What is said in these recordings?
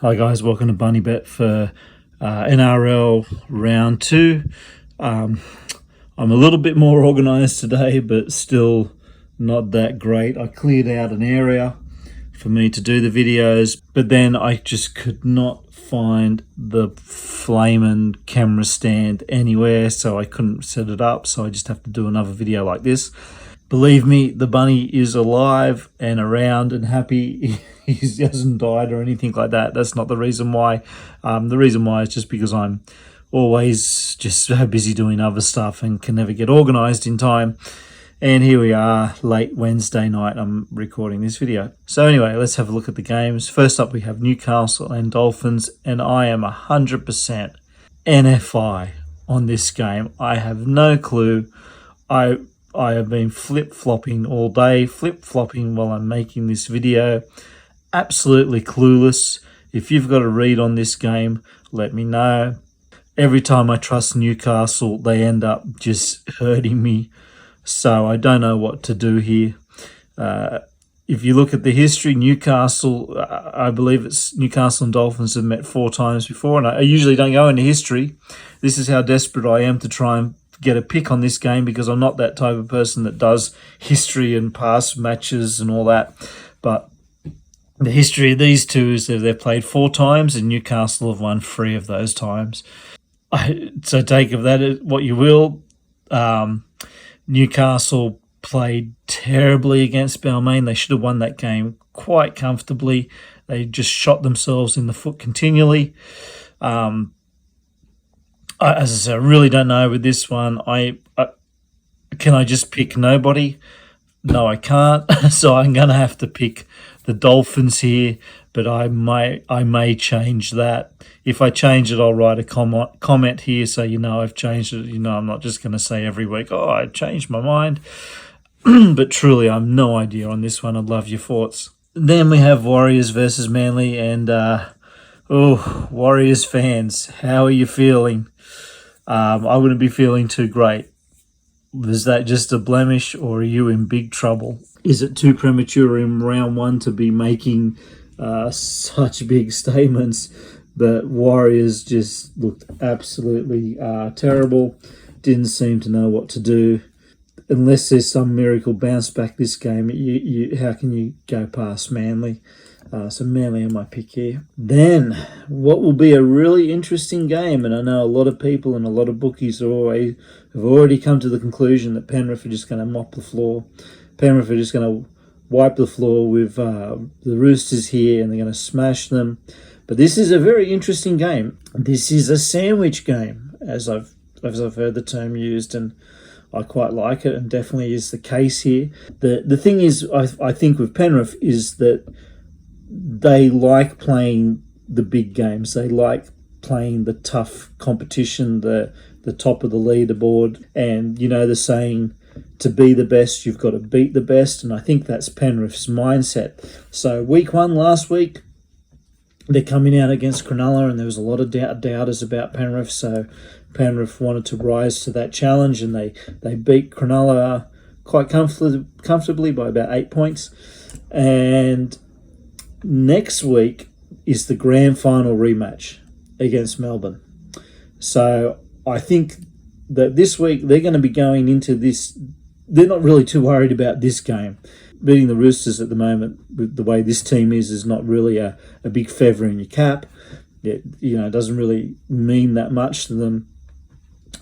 Hi guys, welcome to Bunny Bet for NRL round 2. I'm a little bit more organised today, but still not that great. I cleared out an area for me to do the videos, but then I just could not find the flaming camera stand anywhere, so I couldn't set it up, so I just have to do another video like this. Believe me, the bunny is alive and around and happy. He hasn't died or anything like that. That's not the reason why. The reason why is just because I'm always just so busy doing other stuff and can never get organised in time. And here we are, late Wednesday night, I'm recording this video. So anyway, let's have a look at the games. First up, we have Newcastle and Dolphins, and I am 100% NFI on this game. I have no clue. I have been flip-flopping all day, flip-flopping while I'm making this video. Absolutely clueless. If you've got a read on this game, let me know. Every time I trust Newcastle, they end up just hurting me. So I don't know what to do here. If you look at the history, Newcastle, I believe it's Newcastle and Dolphins have met 4 times before, and I usually don't go into history. This is how desperate I am to try and get a pick on this game, because I'm not that type of person that does history and past matches and all that. But the history of these two is that they've played 4 times and Newcastle have won 3 of those times. So take of that what you will. Newcastle played terribly against Balmain. They should have won that game quite comfortably. They just shot themselves in the foot continually. As I said, I really don't know with this one. Can I just pick nobody? No, I can't. So I'm going to have to pick the Dolphins here, but I may change that. If I change it, I'll write a comment here so you know I've changed it. You know, I'm not just going to say every week, oh, I changed my mind. But truly, I have no idea on this one. I'd love your thoughts. Then we have Warriors versus Manly, and Warriors fans, how are you feeling? I wouldn't be feeling too great. Was that just a blemish, or are you in big trouble? Is it too premature in round 1 to be making such big statements? The Warriors just looked absolutely terrible. Didn't seem to know what to do. Unless there's some miracle bounce back this game, how can you go past Manly? So Manly on my pick here. Then, what will be a really interesting game, and I know a lot of people and a lot of bookies have already come to the conclusion that Penrith are just going to mop the floor. Penrith are just going to wipe the floor with the Roosters here, and they're going to smash them. But this is a very interesting game. This is a sandwich game, as I've heard the term used, and I quite like it, and definitely is the case here. The thing is, I think with Penrith is that they like playing the big games. They like playing the tough competition, the top of the leaderboard. And, you know, the saying, to be the best, you've got to beat the best. And I think that's Penrith's mindset. So week 1 last week, they're coming out against Cronulla, and there was a lot of doubters about Penrith. So Penrith wanted to rise to that challenge, and they beat Cronulla quite comfortably by about 8 points. And next week is the grand final rematch against Melbourne. So I think that this week they're going to be going into this. They're not really too worried about this game. Beating the Roosters at the moment, with the way this team is not really a big feather in your cap. It doesn't really mean that much to them.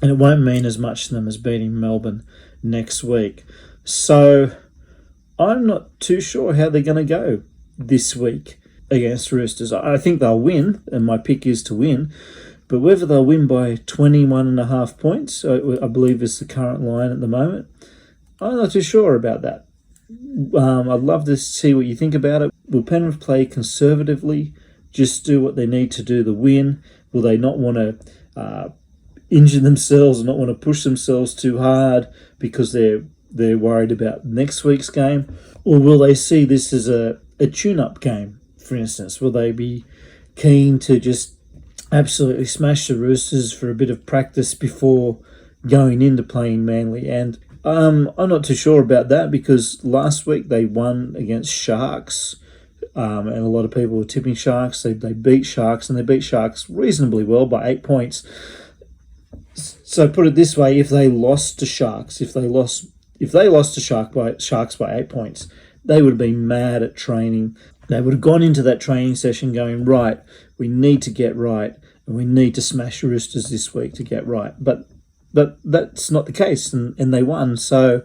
And it won't mean as much to them as beating Melbourne next week. So I'm not too sure how they're going to go this week against Roosters. I think they'll win, and my pick is to win. But whether they'll win by 21.5 points, I believe is the current line at the moment, I'm not too sure about that. I'd love to see what you think about it. Will Penrith play conservatively, just do what they need to do to win? Will they not want to injure themselves and not want to push themselves too hard because they're worried about next week's game? Or will they see this as a tune-up game, for instance? Will they be keen to just absolutely smash the Roosters for a bit of practice before going into playing Manly? And I'm not too sure about that, because last week they won against Sharks and a lot of people were tipping Sharks. They beat Sharks, and they beat Sharks reasonably well by 8 points. So put it this way: if they lost to Sharks, if they lost to Sharks by 8 points, they would have been mad at training. They would have gone into that training session going, right, we need to get right, and we need to smash Roosters this week to get right. But that's not the case, and they won. So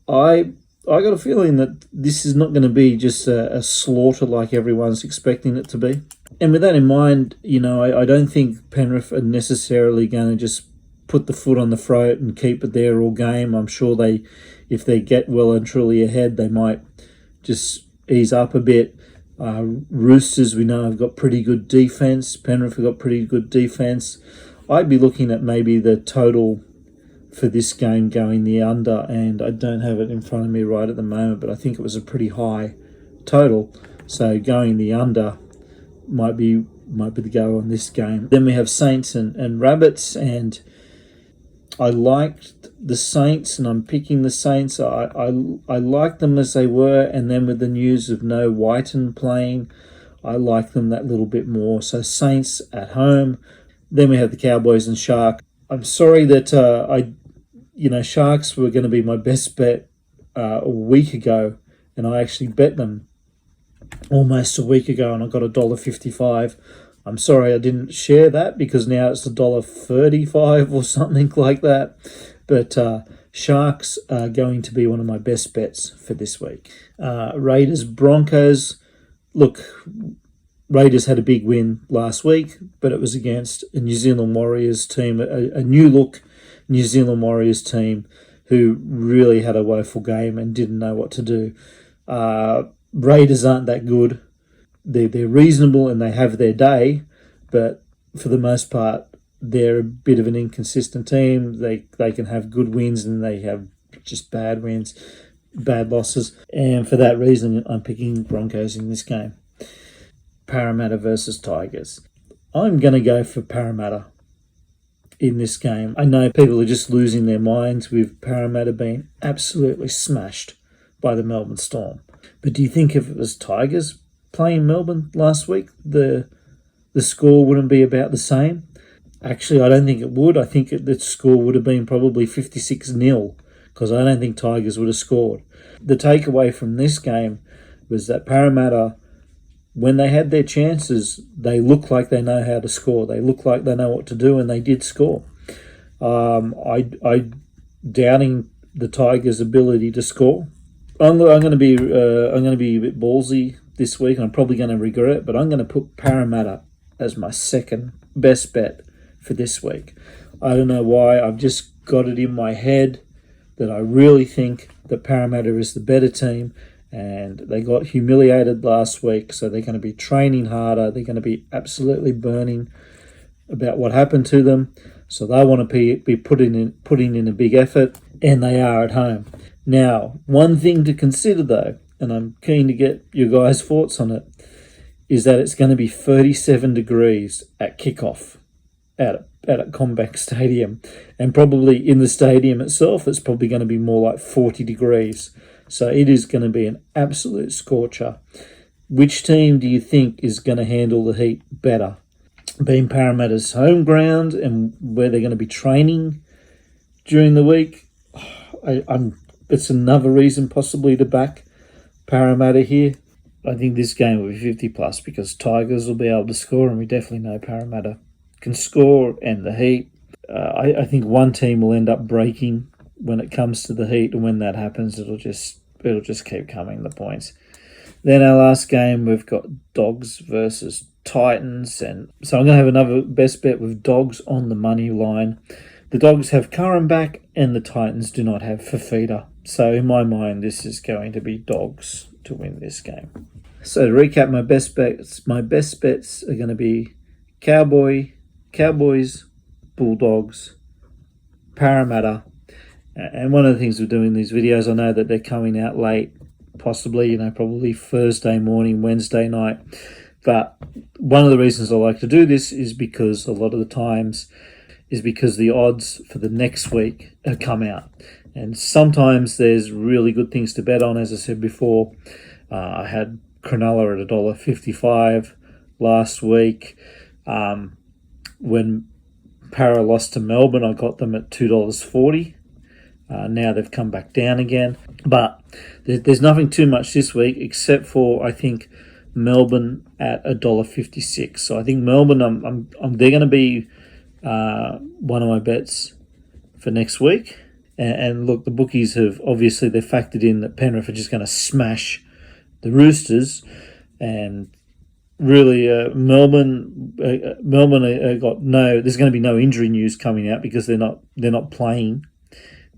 I got a feeling that this is not going to be just a slaughter like everyone's expecting it to be. And with that in mind, I don't think Penrith are necessarily going to just put the foot on the throat and keep it there all game. I'm sure if they get well and truly ahead, they might just ease up a bit. Roosters, we know, have got pretty good defence. Penrith have got pretty good defence. I'd be looking at maybe the total for this game going the under, and I don't have it in front of me right at the moment, but I think it was a pretty high total. So going the under might be the go on this game. Then we have Saints and Rabbits, and I liked the Saints, and I'm picking the Saints. I liked them as they were, and then with the news of no Whiten playing, I like them that little bit more. So Saints at home. Then we have the Cowboys and Sharks. I'm sorry that Sharks were going to be my best bet a week ago, and I actually bet them almost a week ago, and I got $1.55. I'm sorry I didn't share that, because now it's $1.35 or something like that. But Sharks are going to be one of my best bets for this week. Raiders, Broncos. Look, Raiders had a big win last week, but it was against a New Zealand Warriors team, a new look New Zealand Warriors team who really had a woeful game and didn't know what to do. Raiders aren't that good. They're reasonable and they have their day, but for the most part, they're a bit of an inconsistent team. They can have good wins and they have just bad wins, bad losses. And for that reason, I'm picking Broncos in this game. Parramatta versus Tigers. I'm going to go for Parramatta in this game. I know people are just losing their minds with Parramatta being absolutely smashed by the Melbourne Storm. But do you think if it was Tigers playing Melbourne last week, the score wouldn't be about the same? Actually, I don't think it would. I think the score would have been probably 56-0, because I don't think Tigers would have scored. The takeaway from this game was that Parramatta, when they had their chances, they look like they know how to score. They look like they know what to do, and they did score. I doubting the Tigers' ability to score. I'm going to be a bit ballsy this week, and I'm probably going to regret it, but I'm going to put Parramatta as my second best bet for this week. I don't know why. I've just got it in my head that I really think that Parramatta is the better team, and they got humiliated last week, so they're going to be training harder. They're going to be absolutely burning about what happened to them, so they want to be putting in a big effort, and they are at home. Now, one thing to consider though, and I'm keen to get your guys' thoughts on it, is that it's going to be 37 degrees at kickoff at Combank Stadium, and probably in the stadium itself it's probably going to be more like 40 degrees. So it is going to be an absolute scorcher. Which team do you think is going to handle the heat better? Being Parramatta's home ground and where they're going to be training during the week, it's another reason possibly to back Parramatta here. I think this game will be 50 plus, because Tigers will be able to score, and we definitely know Parramatta can score, and the heat. I think one team will end up breaking when it comes to the heat, and when that happens, it'll just keep coming, the points. Then our last game, we've got Dogs versus Titans, and so I'm going to have another best bet with Dogs on the money line. The Dogs have Curran back, and the Titans do not have Fafita. So in my mind, this is going to be Dogs to win this game. So to recap my best bets are going to be Cowboys, Bulldogs, Parramatta. And one of the things we're doing these videos, I know that they're coming out late, possibly, probably Thursday morning, Wednesday night. But one of the reasons I like to do this is because a lot of the times is because the odds for the next week have come out. And sometimes there's really good things to bet on. As I said before, I had Cronulla at $1.55 last week. When Para lost to Melbourne, I got them at $2.40. Now they've come back down again. But there's nothing too much this week except for, I think, Melbourne at $1.56. So I think Melbourne, they're going to be one of my bets for next week. And look, the bookies have obviously they've factored in that Penrith are just going to smash the Roosters, and really Melbourne got no. There's going to be no injury news coming out because they're not playing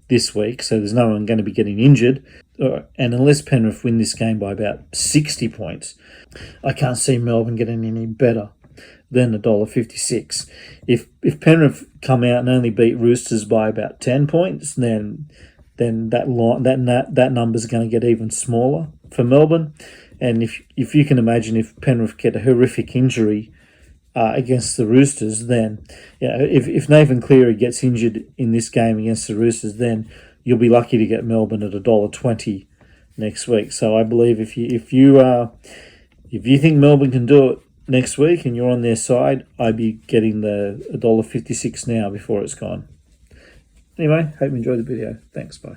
this week, so there's no one going to be getting injured. And unless Penrith win this game by about 60 points, I can't see Melbourne getting any better than $1.56. If Penrith come out and only beat Roosters by about 10 points, then that number's going to get even smaller for Melbourne. And if you can imagine, if Penrith get a horrific injury against the Roosters, then if Nathan Cleary gets injured in this game against the Roosters, then you'll be lucky to get Melbourne at $1.20 next week. So I believe if you think Melbourne can do it next week and you're on their side, I'd be getting the $1.56 now before it's gone. Anyway, hope you enjoyed the video. Thanks, bye.